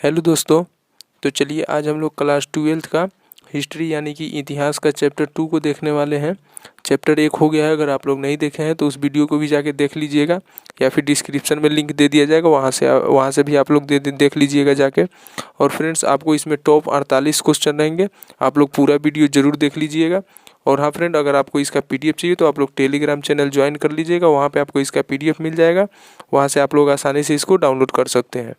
Hello दोस्तों, तो चलिए आज हम लोग क्लास 12th का हिस्ट्री यानी कि इतिहास का चैप्टर 2 को देखने वाले हैं। चैप्टर 1 हो गया है। अगर आप लोग नहीं देखे हैं तो उस वीडियो को भी जाके देख लीजिएगा या फिर डिस्क्रिप्शन में लिंक दे दिया जाएगा, वहाँ से भी आप लोग देख लीजिएगा जाके। और फ्रेंड्स, आपको इसमें टॉप 48 क्वेश्चन रहेंगे, आप लोग पूरा वीडियो ज़रूर देख लीजिएगा। और हाँ फ्रेंड, अगर आपको इसका PDF चाहिए तो आप लोग टेलीग्राम चैनल ज्वाइन कर लीजिएगा, वहाँ पे आपको इसका PDF मिल जाएगा, वहाँ से आप लोग आसानी से इसको डाउनलोड कर सकते हैं।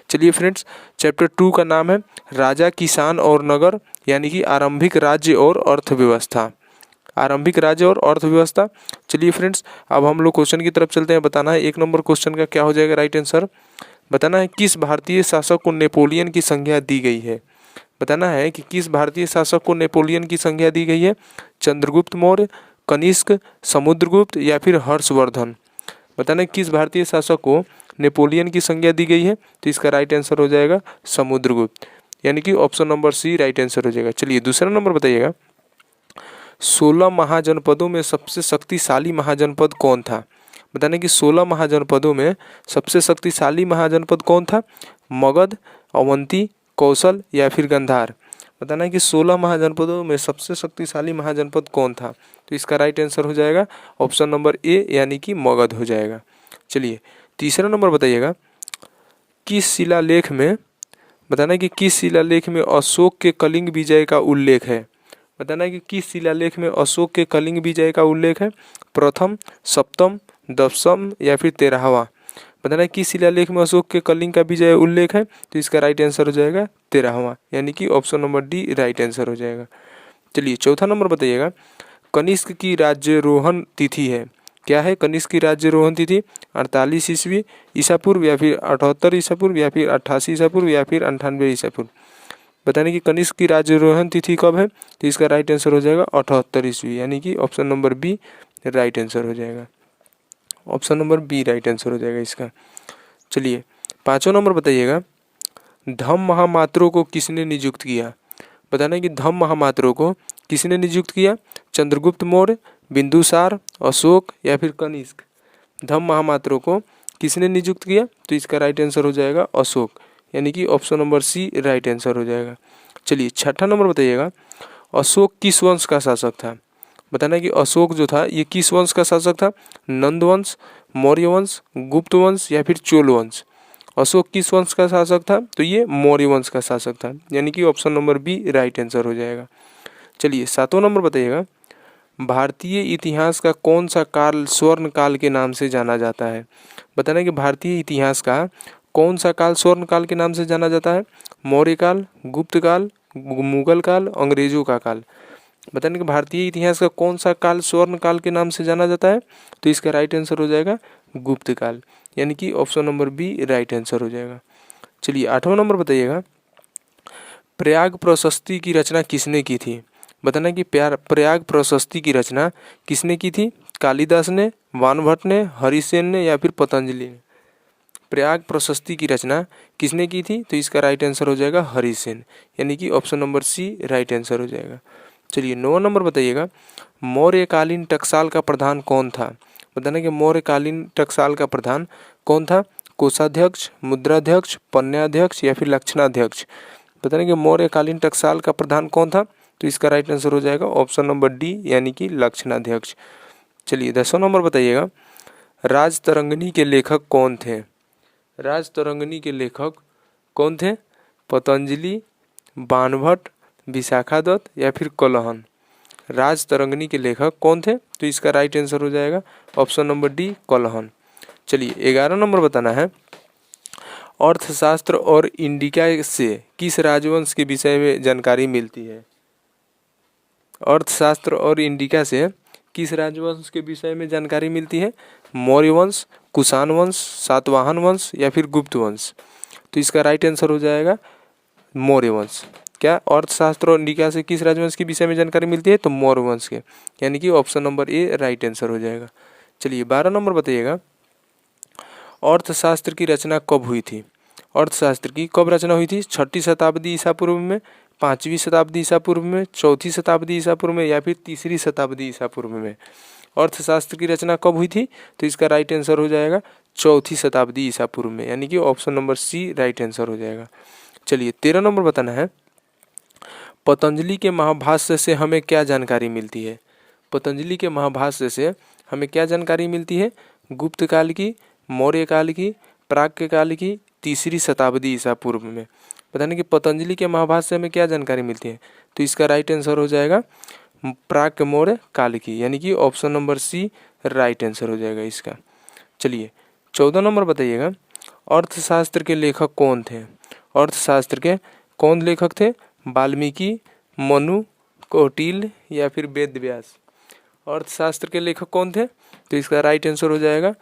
चलिए फ्रेंड्स, चैप्टर 2 का नाम है राजा, किसान और नगर यानी कि आरंभिक राज्य और अर्थव्यवस्था। आरंभिक राज्य और अर्थव्यवस्था। चलिए फ्रेंड्स, अब हम लोग क्वेश्चन की तरफ चलते हैं। बताना है 1 नंबर क्वेश्चन का क्या हो जाएगा राइट आंसर। बताना है किस भारतीय शासक को नेपोलियन की संज्ञा दी गई है। बताना है कि किस भारतीय शासक को नेपोलियन की संज्ञा दी गई है। चंद्रगुप्त मौर्य, कनिष्क, समुद्रगुप्त या फिर हर्षवर्धन। बताना है किस भारतीय शासक को नेपोलियन की संज्ञा दी गई है, तो इसका राइट आंसर हो जाएगा समुद्रगुप्त, यानी कि option number C right answer हो जाएगा। चलिए दूसरा नंबर बताइएगा, 16 महाजनपदों में सबसे शक्तिशाली महाजनपद कौन था। बताने कि 16 महाजनपदों में सबसे शक्तिशाली महाजनपद कौन था। मगध, अवंती, कौशल या फिर गांधार। बताना है कि 16 महाजनपदों में सबसे शक्तिशाली महाजनपद कौन था, तो इसका राइट आंसर हो जाएगा ऑप्शन नंबर ए यानी कि मगध हो जाएगा। चलिए तीसरा नंबर बताइएगा, किस शिलालेख में, बताना है कि किस शिलालेख में अशोक के कलिंग विजय का उल्लेख है। बताना है कि किस शिलालेख में अशोक के कलिंग विजय का उल्लेख है। प्रथम, सप्तम, दसम या फिर 13वां। बताना है किस शिलालेख में अशोक के कलिंग का विजय उल्लेख है, तो इसका राइट आंसर हो जाएगा 13वां, यानी कि option number D right answer हो जाएगा। चलिए चौथा नंबर बताइएगा, कनिष्क की राज्यारोहण तिथि है। क्या है कनिष्क की राज्यारोहण तिथि। 48 ईस्वी ईसा पूर्व या फिर 78 ईसा पूर्व या फिर 88 ईसा पूर्व या फिर 98 ईसा पूर्व। बताने कि कनिष्क की राज्यारोहण तिथि कब है, तो इसका राइट आंसर हो जाएगा 78 ईस्वी, यानी कि option number B right answer हो जाएगा। Option number B right answer हो जाएगा इसका। चलिए 5वां नंबर बताइएगा, धम्म महामात्रों को किसने नियुक्त किया। बताना कि धम्म महामात्रों को किसने नियुक्त किया। चंद्रगुप्त मौर्य, बिंदुसार, अशोक या फिर कनिष्क। धम्म महामात्रों को किसने नियुक्त किया, तो इसका राइट आंसर हो जाएगा अशोक, यानी कि option number C right answer हो जाएगा। चलिए 6ठा नंबर बताइएगा, अशोक किस वंश का शासक था। बताना कि अशोक जो था ये किस वंश का शासक था। नंद वंश, मौर्य वंश, गुप्त वंश या फिर चोल वंश। अशोक किस वंश का शासक था, तो ये मौर्य वंश का शासक था, यानी कि option number B right answer हो जाएगा। चलिए 7वां नंबर बताइएगा, भारतीय इतिहास का कौन सा काल स्वर्ण काल के नाम से जाना जाता है। बताना कि भारतीय इतिहास का कौन सा काल स्वर्ण काल के नाम से जाना जाता है। मौर्य काल, गुप्त काल, मुगल काल, अंग्रेजों का काल। बताने कि भारतीय इतिहास का कौन सा काल स्वर्ण काल के नाम से जाना जाता है, तो इसका राइट आंसर हो जाएगा गुप्त काल, यानी कि option number B right answer हो जाएगा। चलिए 8वां नंबर बताइएगा, प्रयाग प्रशस्ति की रचना किसने की थी। बताना कि प्रयाग प्रशस्ति की रचना किसने की थी। कालिदास ने, वानभट्ट ने, हरिसेन ने या फिर पतंजलि ने। प्रयाग प्रशस्ति की रचना किसने की थी, तो इसका राइट आंसर हो जाएगा हरिसेन, यानी कि option number C right answer हो जाएगा। चलिए 9वां नंबर बताइएगा, मौर्यकालीन टकसाल का प्रधान कौन था। बताना कि मौर्यकालीन टकसाल का प्रधान कौन था। कोषाध्यक्ष, मुद्राध्यक्ष, पन्याध्यक्ष या फिर लक्षणाध्यक्ष। बताना कि मौर्यकालीन टकसाल का प्रधान कौन था, तो इसका राइट आंसर हो जाएगा ऑप्शन नंबर डी यानी कि लक्षणाध्यक्ष। चलिए 10वां नंबर बताइएगा, राजतरंगिणी के लेखक कौन थे। राजतरंगिणी के लेखक कौन थे। पतंजलि, वानभट्ट, विशाखादत्त या फिर कलहन। राजतरंगिणी के लेखक कौन थे, तो इसका राइट आंसर हो जाएगा ऑप्शन नंबर डी कलहन। चलिए 11वां नंबर बताना है, अर्थशास्त्र और इंडिका से किस राजवंश के विषय में जानकारी मिलती है। अर्थशास्त्र और इंडिका से किस राजवंश के विषय में जानकारी मिलती है। मौर्य वंश, कुषाण वंश, सातवाहन वंश या फिर गुप्त वंश। तो इसका राइट आंसर हो जाएगा मौर्य वंश। क्या अर्थशास्त्र और इंडिका से किस राजवंश के विषय में जानकारी मिलती है, तो मौर्य वंश के, यानी कि option number A right answer हो जाएगा। चलिए 12 नंबर बताइएगा, अर्थशास्त्र की रचना कब हुई थी। अर्थशास्त्र की कब रचना हुई थी। 6ठी शताब्दी ईसा पूर्व में, 5वीं शताब्दी ईसा पूर्व में, 4थी शताब्दी ईसा पूर्व में या फिर 3री शताब्दी ईसा पूर्व में। अर्थशास्त्र की रचना कब हुई थी, तो इसका राइट आंसर हो जाएगा 4थी शताब्दी ईसा पूर्व में, यानी कि option number C right answer हो जाएगा। चलिए 13 नंबर बताना है, पतंजलि के महाभाष्य से हमें क्या जानकारी मिलती है। पतंजलि के महाभाष्य से हमें क्या जानकारी मिलती है। गुप्त काल की, मौर्य काल की, प्राच्य काल की, तीसरी शताब्दी ईसा पूर्व में। बताने कि पतंजलि के महाभाष्य से हमें क्या जानकारी मिलती है, तो इसका राइट आंसर हो जाएगा प्राक् मौर्य काल की, यानी कि option number C right answer हो जाएगा इसका। चलिए 14 नंबर बताइएगा, अर्थशास्त्र के लेखक कौन थे। अर्थशास्त्र के कौन लेखक थे, वाल्मीकि, मनु, कौटिल्य या फिर वेद व्यास। अर्थशास्त्र के लेखक कौन थे, तो इसका राइट आंसर हो जाएगा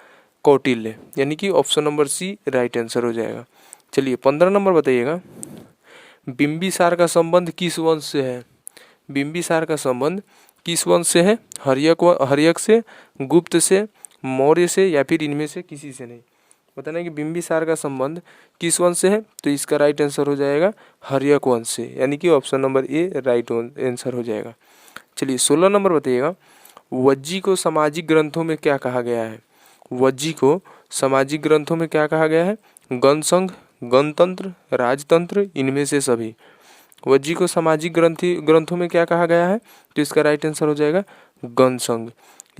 कौटिल्य, यानी कि option number C right answer हो जाएगा। चलिए 15 नंबर बताइएगा, बिंबिसार का संबंध किस वंश से है। बिंबिसार का संबंध किस वंश से है, हर्यक से, गुप्त से, मौर्य से या फिर इनमें से किसी से नहीं। बताना कि बिंबिसार का संबंध किस वंश से है, तो इसका राइट आंसर हो जाएगा हर्यक वंश से, यानी कि option number A right answer हो जाएगा। चलिए 16 नंबर बताइएगा, वज्जी को सामाजिक ग्रंथों में क्या कहा गया है। वज्जी को सामाजिक ग्रंथों में क्या कहा गया है, गणसंघ, गणतंत्र, राजतंत्र, इनमें से सभी। वज्जी को सामाजिक ग्रंथों में क्या कहा गया है, तो इसका राइट आंसर हो जाएगा गणसंघ,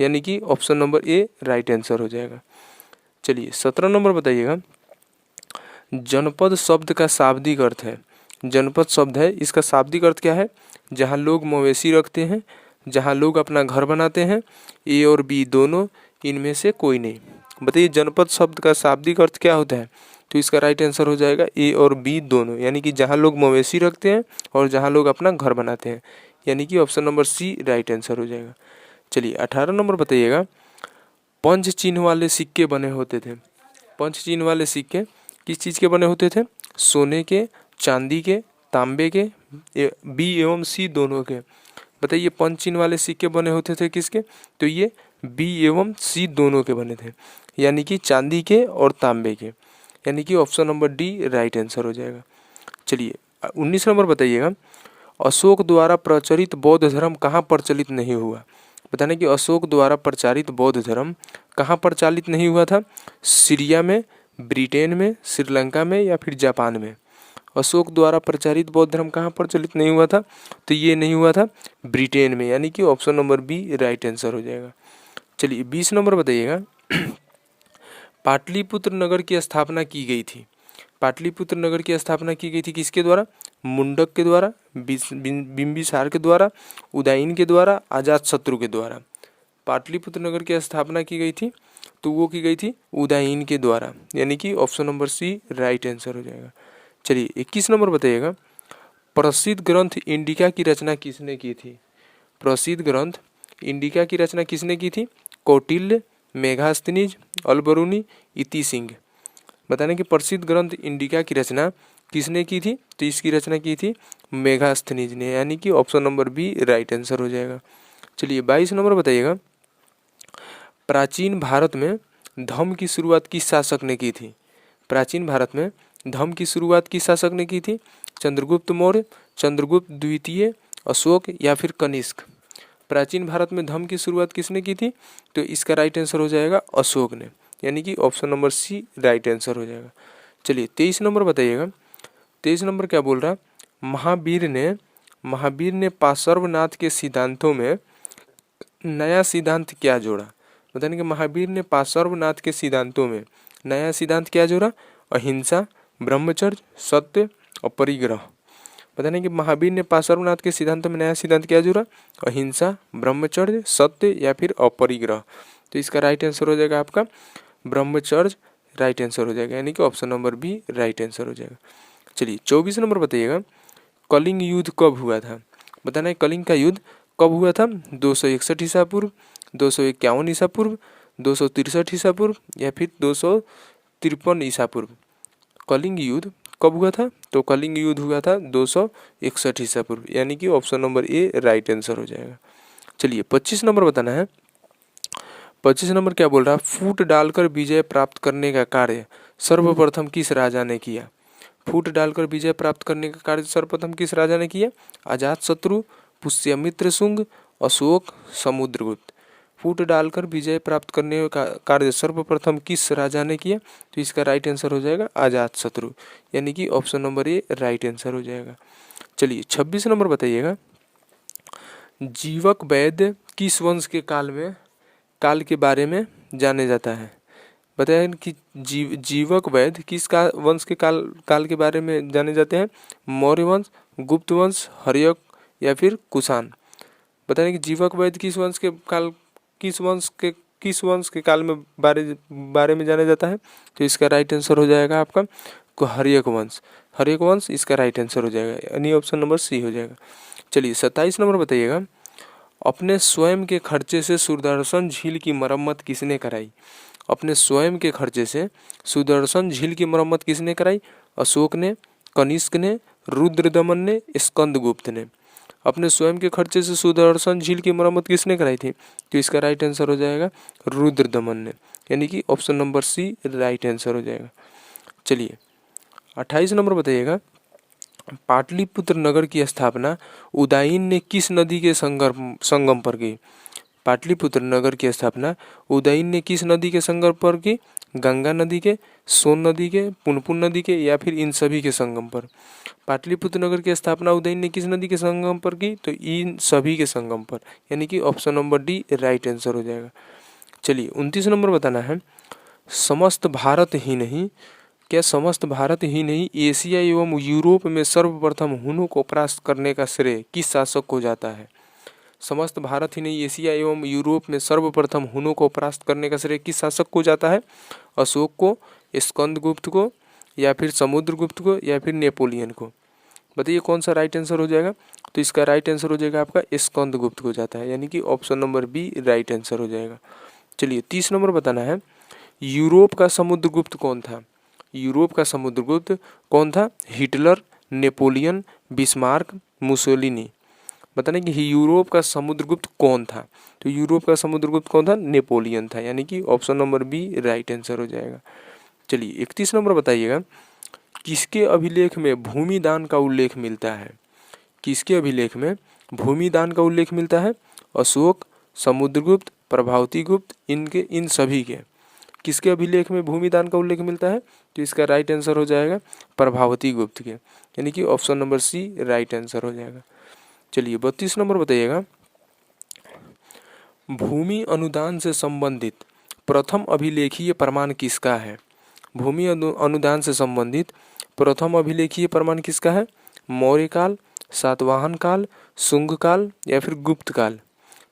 यानी कि option number A right answer हो जाएगा। चलिए 17 नंबर बताइएगा, जनपद शब्द का शाब्दिक अर्थ है। जनपद शब्द है, इसका शाब्दिक अर्थ क्या है, जहाँ लोग मवेशी रखते हैं, जहाँ लोग अपना घर बनाते हैं, ए और बी दोनों, इनमें से कोई नहीं। बताइए जनपद शब्द का शाब्दिक अर्थ क्या होता है, तो इसका राइट आंसर हो जाएगा ए और बी दोनों, यानी कि जहाँ लोग मवेशी रखते हैं और जहाँ लोग अपना घर बनाते हैं, यानी कि option number C right answer हो जाएगा। चलिए 18 नंबर बताइएगा, पंच चिन्ह वाले सिक्के बने होते थे। पंच चिन्ह वाले सिक्के किस चीज़ के बने होते थे, सोने के, चांदी के, तांबे के, बी एवं सी दोनों के। बताइए पंच चिन्ह वाले सिक्के बने होते थे किसके, तो ये बी एवं सी दोनों के बने थे, यानी कि चांदी के और तांबे के, यानी कि option number D right answer हो जाएगा। चलिए 19 नंबर बताइएगा, अशोक द्वारा प्रचलित बौद्ध धर्म कहाँ प्रचलित नहीं हुआ। बताने कि अशोक द्वारा प्रचारित बौद्ध धर्म कहाँ प्रचलित नहीं हुआ था, सीरिया में, ब्रिटेन में, श्रीलंका में या फिर जापान में। अशोक द्वारा प्रचारित बौद्ध धर्म कहाँ प्रचलित नहीं हुआ था, तो ये नहीं हुआ था ब्रिटेन में, यानी कि option number B right answer हो जाएगा। चलिए 20 नंबर बताइएगा, पाटलिपुत्र नगर की स्थापना की गई थी। पाटलिपुत्र नगर की स्थापना की गई थी किसके द्वारा, मुंडक के द्वारा, बिंबिसार के द्वारा, उदयन के द्वारा, अजातशत्रु के द्वारा। पाटलिपुत्र नगर की स्थापना की गई थी, तो वो की गई थी उदयन के द्वारा, यानी कि option number C right answer हो जाएगा। चलिए 21 नंबर बताइएगा, प्रसिद्ध ग्रंथ इंडिका की रचना किसने की थी। प्रसिद्ध ग्रंथ इंडिका की रचना किसने की थी, कौटिल्य, मेघास्थनीज, अलबरूनी, इति सिंह। बताने कि प्रसिद्ध ग्रंथ इंडिका की रचना किसने की थी, तो इसकी रचना की थी मेघास्थनीज ने, यानी कि option number B right answer हो जाएगा। चलिए 22 नंबर बताइएगा, प्राचीन भारत में धम्म की शुरुआत किस शासक ने की थी। प्राचीन भारत में धम्म की शुरुआत किस शासक ने की थी, चंद्रगुप्त मौर्य, चंद्रगुप्त द्वितीय, अशोक या फिर कनिष्क। प्राचीन भारत में धम्म की शुरुआत किसने की थी, तो इसका राइट आंसर हो जाएगा अशोक ने, यानी कि option number C right answer हो जाएगा। चलिए 23 नंबर बताइएगा, 23 नंबर क्या बोल रहा, महावीर ने पार्श्वनाथ के सिद्धांतों में नया सिद्धांत क्या जोड़ा। बताने कि महावीर ने पार्श्वनाथ के सिद्धांतों में नया सिद्धांत क्या जोड़ा, अहिंसा, ब्रह्मचर्य, सत्य और परिग्रह। बताने कि महावीर ने पार्श्वनाथ के सिद्धांतों में नया सिद्धांत क्या जोड़ा, अहिंसा, ब्रह्मचर्य, सत्य या फिर अपरिग्रह। तो इसका राइट आंसर हो जाएगा आपका ब्रह्मचर्य राइट आंसर हो जाएगा, यानी कि option number B right answer हो जाएगा। चलिए 24 नंबर बताइएगा, कलिंग युद्ध कब हुआ था। बताना है कलिंग का युद्ध कब हुआ था, 261 ईसा पूर्व, 251 ईसा पूर्व, 263 ईसा पूर्व या फिर 253 ईसा पूर्व। कलिंग युद्ध कब हुआ था, तो कलिंग युद्ध हुआ था 261 ईसा पूर्व, यानी कि option number A right answer हो जाएगा। चलिए 25 नंबर बताना है, 25 नंबर क्या बोल रहा है, फूट डालकर विजय प्राप्त करने का कार्य सर्वप्रथम किस राजा ने किया। फूट डालकर विजय प्राप्त करने का कार्य सर्वप्रथम किस राजा ने किया, अजातशत्रु, पुष्यमित्र शुंग, अशोक, समुद्रगुप्त। फूट डालकर विजय प्राप्त करने का कार्य सर्वप्रथम किस राजा ने किया? तो इसका राइट आंसर हो जाएगा अजातशत्रु, यानी कि option number A right answer हो जाएगा। चलिए 26 नंबर बताइएगा, जीवक वैद्य किस वंश के काल के बारे में जाने जाता है? बताएं कि जीवक वैद्य किस वंश के काल के बारे में जाने जाते हैं? मौर्य वंश, गुप्त वंश, हर्यक या फिर कुषाण। बताएं कि जीवक वैद्य किस वंश के काल में बारे में जाना जाता है? तो इसका राइट आंसर हो जाएगा आपका हर्यक वंश इसका राइट आंसर हो जाएगा, यानी ऑप्शन नंबर सी हो जाएगा। चलिए 27 नंबर बताइएगा, अपने स्वयं के खर्चे से सुदर्शन झील की मरम्मत किसने कराई? अपने स्वयं के खर्चे से सुदर्शन झील की मरम्मत किसने कराई? अशोक ने, कनिष्क ने, रुद्रदमन ने, स्कंदगुप्त ने। अपने स्वयं के खर्चे से सुदर्शन झील की मरम्मत किसने कराई थी? तो इसका राइट आंसर हो जाएगा रुद्रदमन ने, यानी कि option number C right answer हो जाएगा। चलिए 28 नंबर बताइएगा, पाटलिपुत्र नगर की स्थापना उदयन ने किस नदी के संगम पर की? पाटलिपुत्र नगर की स्थापना उदयन ने किस नदी के संगम पर की? गंगा नदी के, सोन नदी के, पुनपुन नदी के या फिर इन सभी के संगम पर? पाटलिपुत्र नगर की स्थापना उदयन ने किस नदी के संगम पर की? तो इन सभी के संगम पर, यानी कि option number D right answer हो जाएगा। चलिए 29 नंबर बताना है, समस्त भारत ही नहीं एशिया एवं यूरोप में सर्वप्रथम हुनों को परास्त करने का श्रेय किस शासक को जाता है? समस्त भारत ही नहीं एशिया एवं यूरोप में सर्वप्रथम हुनों को परास्त करने का श्रेय किस शासक को जाता है? अशोक को, स्कंदगुप्त को या फिर समुद्रगुप्त को या फिर नेपोलियन को? बताइए कौन सा राइट आंसर हो जाएगा? तो इसका राइट आंसर हो जाएगा आपका स्कंदगुप्त को जाता है, यानी कि option number B right answer हो जाएगा। चलिए 30 नंबर बताना है, यूरोप का समुद्रगुप्त कौन था? यूरोप का समुद्रगुप्त कौन था? Hitler, Napoleon, Bismarck, Mussolini. बताने कि यूरोप का समुद्रगुप्त कौन था? तो यूरोप का समुद्रगुप्त कौन था? नेपोलियन था, यानी कि option number B right answer हो जाएगा। चलिए 31 नंबर बताइएगा, किसके अभिलेख में भूमि दान का उल्लेख मिलता है? किसके अभिलेख में भूमि दान का उल्लेख मिलता है? अशोक, समुद्रगुप्त, प्रभावती गुप्त, इन सभी के किसके अभिलेख में भूमि दान का उल्लेख मिलता है? तो इसका राइट आंसर हो जाएगा प्रभावती गुप्त के, यानी कि option number C right answer हो जाएगा। चलिए 32 नंबर बताइएगा, भूमि अनुदान से संबंधित प्रथम अभिलेखीय प्रमाण किसका है? भूमि अनुदान से संबंधित प्रथम अभिलेखीय प्रमाण किसका है? मौर्य काल, सातवाहन काल, शुंग काल या फिर गुप्त काल?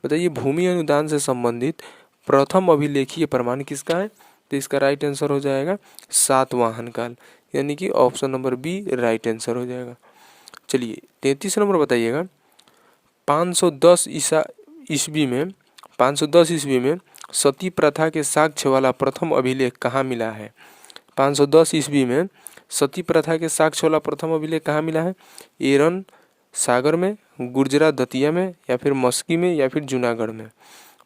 बताइए भूमि अनुदान से संबंधित प्रथम अभिलेखीय प्रमाण किसका है? तो इसका राइट आंसर हो जाएगा सातवाहन काल, यानी कि option number B right answer हो जाएगा। चलिए 33 नंबर बताइएगा, 510 ईस्वी में सती प्रथा के साक्ष्य वाला प्रथम अभिलेख कहाँ मिला है? 510 ईस्वी में सती प्रथा के साक्ष्य वाला प्रथम अभिलेख कहाँ मिला है? एरन सागर में, गुर्जरा दतिया में या फिर मस्की में या फिर जूनागढ़ में?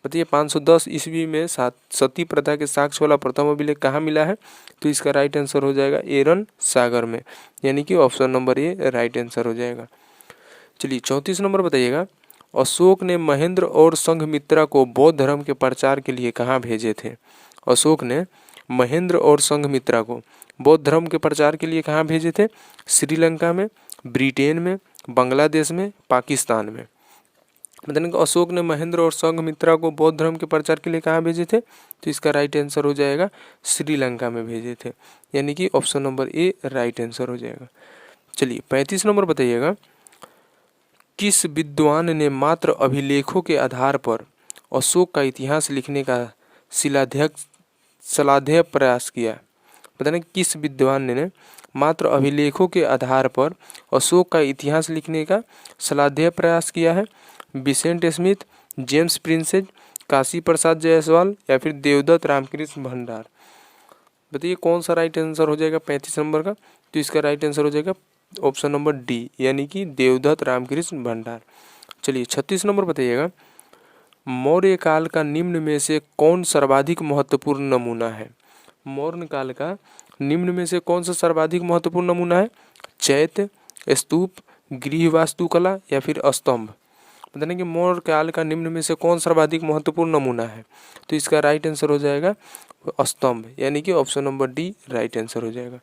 बताइए 510 ईस्वी में सती प्रथा के साक्ष्य वाला प्रथम अभिलेख कहाँ मिला है? तो इसका राइट आंसर हो जाएगा एरन सागर में, यानी कि option number A right answer हो जाएगा। चलिए 34 नंबर बताइएगा, अशोक ने महेंद्र और संघमित्रा को बौद्ध धर्म के प्रचार के लिए कहाँ भेजे थे? अशोक ने महेंद्र और संघमित्रा को बौद्ध धर्म के प्रचार के लिए कहाँ भेजे थे? श्रीलंका में, ब्रिटेन में, बांग्लादेश में, पाकिस्तान में? मतलब कि अशोक ने महेंद्र और संघमित्रा को बौद्ध धर्म के प्रचार के लिए कहाँ भेजे थे? तो इसका राइट आंसर हो जाएगा श्रीलंका में भेजे थे, यानी कि option number A right answer हो जाएगा। चलिए 35 नंबर बताइएगा, किस विद्वान ने मात्र अभिलेखों के आधार पर अशोक का इतिहास लिखने का श्लाघ्य प्रयास किया? बताने किस विद्वान ने मात्र अभिलेखों के आधार पर अशोक का इतिहास लिखने का श्लाघ्य प्रयास किया है? Vincent Smith, James Prinsep, Kashi Prasad Jayaswal या फिर देवदत्त रामकृष्ण भंडार? बताइए कौन सा राइट आंसर हो जाएगा 35 नंबर का? तो इसका राइट आंसर हो जाएगा ऑप्शन नंबर डी, यानी कि देवदत्त रामकृष्ण भंडार। चलिए 36 नंबर बताइएगा, मौर्य काल का निम्न में से कौन सर्वाधिक महत्वपूर्ण नमूना है? मौर्य काल का निम्न में से कौन सा सर्वाधिक महत्वपूर्ण नमूना है? चैत्य, स्तूप, गृह वास्तुकला या फिर स्तंभ? बताना कि मौर्य काल का निम्न में से कौन सर्वाधिक महत्वपूर्ण नमूना है। तो इसका राइट आंसर हो जाएगा स्तंभ, यानी कि option number D right answer हो जाएगा।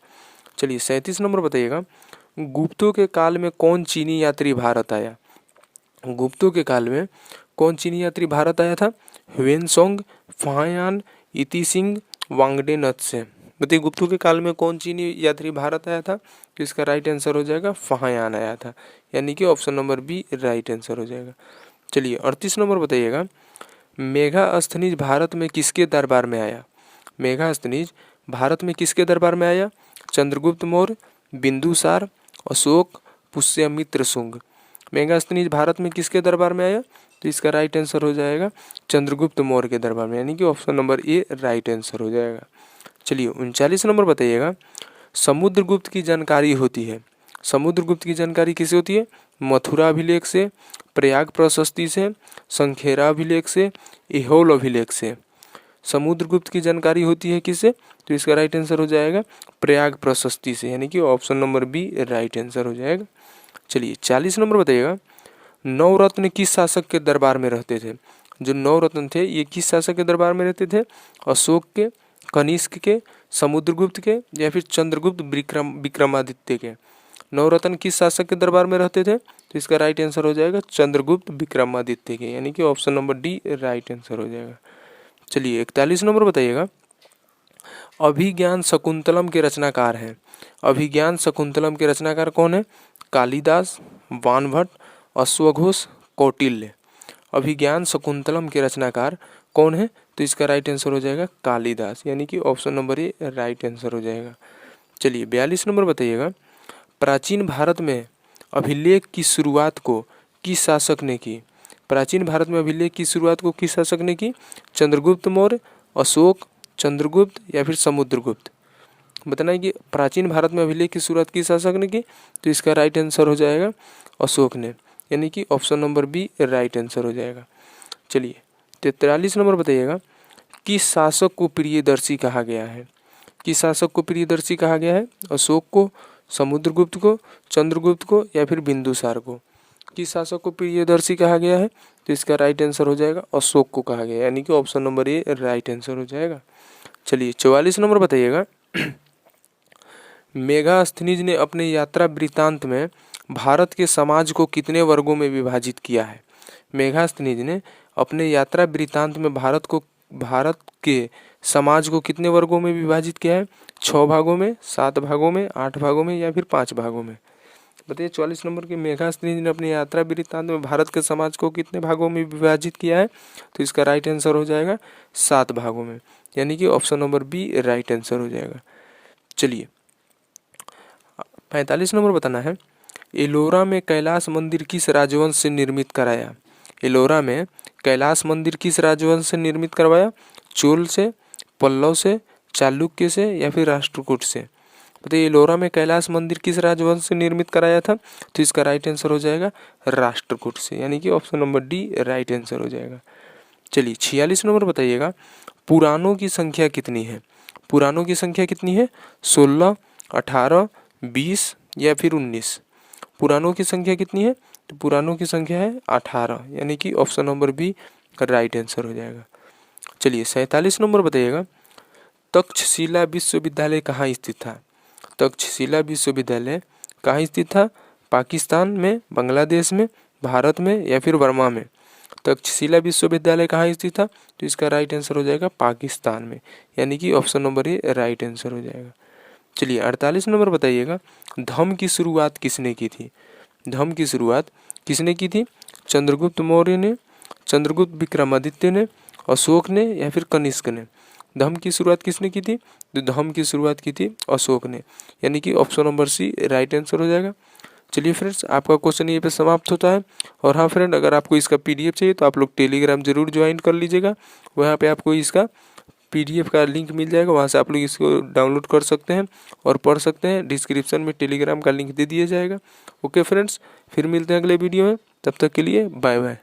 चलिए 37 नंबर बताइएगा, गुप्तों के काल में कौन चीनी यात्री भारत आया। गुप्तों के काल में कौन चीनी यात्री भारत आया था। ह्वेनसोंग, फाहियान, इति सिंह, वांगडे नत्से। बताइए गुप्तों के काल में कौन चीनी यात्री भारत आया था। तो इसका राइट आंसर हो जाएगा फाहियान आया था, यानी कि option number B right answer हो जाएगा। चलिए 38 नंबर बताइएगा, मेगास्थनीज भारत में किसके दरबार में आया। मेगास्थनीज भारत में किसके दरबार में आया। चंद्रगुप्त मौर्य, बिंदुसार, अशोक, पुष्यमित्र शुंग। मेगास्थनीज भारत में किसके दरबार में आया। तो इसका राइट आंसर हो जाएगा चंद्रगुप्त मौर्य के दरबार में, यानी कि option number A right answer हो जाएगा। चलिए 39 नंबर बताइएगा, समुद्रगुप्त की जानकारी होती है। समुद्रगुप्त की जानकारी किसे होती है। मथुरा अभिलेख से, प्रयाग प्रशस्ति से, संखेरा अभिलेख से, ऐहोल अभिलेख से। समुद्रगुप्त की जानकारी होती है किससे। तो इसका राइट आंसर हो जाएगा प्रयाग प्रशस्ति से, यानी कि option number B right answer हो जाएगा। चलिए 40 नंबर बताइएगा, नवरत्न किस शासक के दरबार में रहते थे। जो नवरत्न थे ये किस शासक के दरबार में रहते थे। अशोक के, कनिष्क के, समुद्रगुप्त के, या फिर चंद्रगुप्त विक्रमादित्य के। नवरत्न किस शासक के दरबार में रहते थे। तो इसका राइट आंसर हो जाएगा चंद्रगुप्त विक्रमादित्य के, यानी कि option number D right answer हो जाएगा। चलिए 41 नंबर बताइएगा, अभिज्ञान शकुंतलम के रचनाकार हैं। अभिज्ञान शकुंतलम के रचनाकार कौन है। कालिदास, वानभट्ट, अश्वघोष, कौटिल्य। अभिज्ञान शकुंतलम के रचनाकार कौन है। तो इसका राइट आंसर हो जाएगा कालिदास, यानी कि option number A right answer हो जाएगा। चलिए 42 नंबर बताइएगा, प्राचीन भारत में अभिलेख की शुरुआत को किस शासक ने की। प्राचीन भारत में अभिलेख की शुरुआत को किस शासक ने की। चंद्रगुप्त मौर्य, अशोक, चंद्रगुप्त, या फिर समुद्रगुप्त। बताना है कि प्राचीन भारत में अभिलेख की शुरुआत किस शासक ने की। तो इसका राइट आंसर हो जाएगा अशोक ने, यानी कि option number B right answer हो जाएगा। चलिए 43 नंबर बताइएगा, किस शासक को प्रियदर्शी कहा गया है। किस शासक को प्रियदर्शी कहा गया है। अशोक को, समुद्रगुप्त को, चंद्रगुप्त को, या फिर बिंदुसार को। किस शासक को प्रियदर्शी कहा गया है। तो इसका राइट आंसर हो जाएगा अशोक को कहा गया, यानी कि option number A right answer हो जाएगा। चलिए 44 नंबर बताइएगा, मेगास्थनीज ने अपने यात्रा वृत्तांत में भारत के समाज को कितने वर्गों में विभाजित किया है। मेगास्थनीज ने अपने यात्रा वृत्तांत में भारत के समाज को कितने वर्गों में विभाजित किया है। 6 भागों में, 7 भागों में, 8 भागों में, या फिर 5 भागों में। बताइए 44 नंबर के, मेगास्थनीज ने अपने यात्रा वृत्तांत में भारत के समाज को कितने भागों में विभाजित किया है। तो इसका राइट आंसर हो जाएगा 7 भागों में, यानी कि option number B right answer हो जाएगा। चलिए 45 नंबर बताना है, एलोरा में कैलाश मंदिर किस राजवंश से निर्मित कराया। एलोरा में कैलाश मंदिर किस राजवंश से निर्मित करवाया। चोल से, पल्लव से, चालुक्य से, या फिर राष्ट्रकूट से। बताइए एलोरा में कैलाश मंदिर किस राजवंश से निर्मित कराया था। तो इसका राइट आंसर हो जाएगा राष्ट्रकूट से, यानी कि option number D right answer हो जाएगा। चलिए 46 नंबर बताइएगा, पुराणों की संख्या कितनी है। पुराणों की संख्या कितनी है। 16, 18, 20, या फिर 19। पुराणों की संख्या कितनी है। तो पुराणों की संख्या है 18, यानी कि option number B right answer हो जाएगा। चलिए 47 नंबर बताइएगा, तक्षशिला विश्वविद्यालय कहाँ स्थित था। तक्षशिला विश्वविद्यालय कहाँ स्थित था। पाकिस्तान में, बांग्लादेश में, भारत में, या फिर बर्मा में। तक्षशिला विश्वविद्यालय कहाँ स्थित था। तो इसका राइट आंसर हो जाएगा पाकिस्तान में, यानी कि option number A right answer हो जाएगा। चलिए 48 नंबर बताइएगा, धम्म की शुरुआत किसने की थी। धम्म की शुरुआत किसने की थी। चंद्रगुप्त मौर्य ने, चंद्रगुप्त विक्रमादित्य ने, अशोक ने, या फिर कनिष्क ने। धम्म की शुरुआत किसने की थी। तो धम्म की शुरुआत की थी अशोक ने, यानी कि option number C right answer हो जाएगा। चलिए फ्रेंड्स, आपका क्वेश्चन ये पे समाप्त होता है। और हाँ फ्रेंड, अगर आपको इसका पीडीएफ चाहिए तो आप लोग टेलीग्राम जरूर ज्वाइन कर लीजिएगा। वहाँ पे आपको इसका पीडीएफ का लिंक मिल जाएगा, वहाँ से आप लोग इसको डाउनलोड कर सकते हैं और पढ़ सकते हैं। डिस्क्रिप्शन में टेलीग्राम का लिंक दे दिया जाएगा। ओके फ्रेंड्स, फिर मिलते हैं अगले वीडियो में, तब तक के लिए बाय बाय।